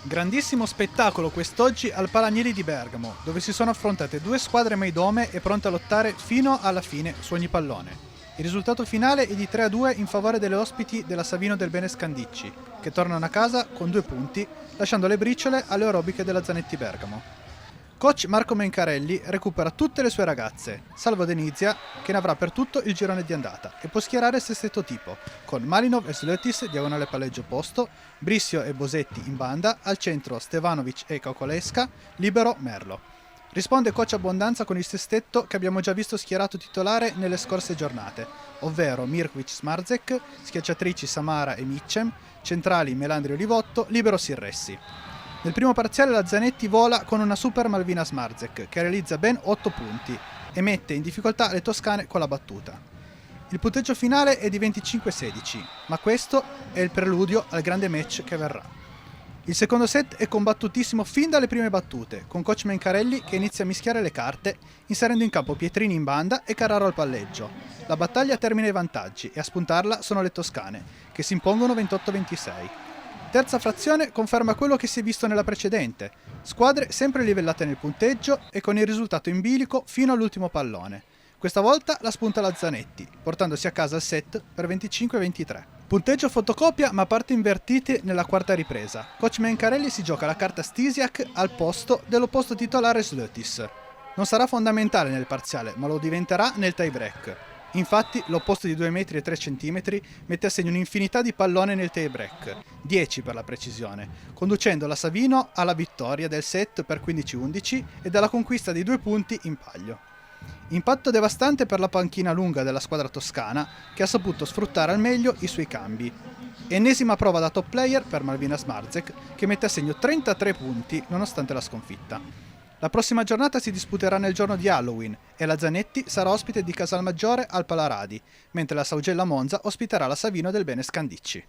Grandissimo spettacolo quest'oggi al Palagnili di Bergamo, dove si sono affrontate due squadre maidome e pronte a lottare fino alla fine su ogni pallone. Il risultato finale è di 3-2 in favore delle ospiti della Savino del Bene Scandicci, che tornano a casa con 2 punti, lasciando le briciole alle orobiche della Zanetti Bergamo. Coach Marco Mencarelli recupera tutte le sue ragazze, salvo Denizia, che ne avrà per tutto il girone di andata e può schierare il sestetto tipo, con Malinov e Slutis diagonale palleggio opposto, Brissio e Bosetti in banda, al centro Stevanovic e Kokolesca, libero Merlo. Risponde coach Abbondanza con il sestetto che abbiamo già visto schierato titolare nelle scorse giornate, ovvero Mirkovic-Smarzek, schiacciatrici Samara e Mitchem, centrali Melandri Olivotto, libero Sirressi. Nel primo parziale la Zanetti vola con una super Malvina Smarzek che realizza ben 8 punti e mette in difficoltà le toscane con la battuta. Il punteggio finale è di 25-16, ma questo è il preludio al grande match che verrà. Il secondo set è combattutissimo fin dalle prime battute, con coach Mencarelli che inizia a mischiare le carte, inserendo in campo Pietrini in banda e Carraro al palleggio. La battaglia termina ai vantaggi e a spuntarla sono le toscane, che si impongono 28-26. Terza frazione conferma quello che si è visto nella precedente, squadre sempre livellate nel punteggio e con il risultato in bilico fino all'ultimo pallone. Questa volta la spunta la Zanetti, portandosi a casa il set per 25-23. Punteggio fotocopia ma parti invertite nella quarta ripresa. Coach Mencarelli si gioca la carta Stisiak al posto dell'opposto titolare Slutis. Non sarà fondamentale nel parziale, ma lo diventerà nel tie break. Infatti l'opposto di 2 metri e 3 centimetri mette a segno un'infinità di pallone nel tie break, 10 per la precisione, conducendo la Savino alla vittoria del set per 15-11 e alla conquista di 2 punti in paglio. Impatto devastante per la panchina lunga della squadra toscana che ha saputo sfruttare al meglio i suoi cambi. Ennesima prova da top player per Malvina Smarzek che mette a segno 33 punti nonostante la sconfitta. La prossima giornata si disputerà nel giorno di Halloween e la Zanetti sarà ospite di Casalmaggiore al Palaradi, mentre la Saugella Monza ospiterà la Savino del Bene Scandicci.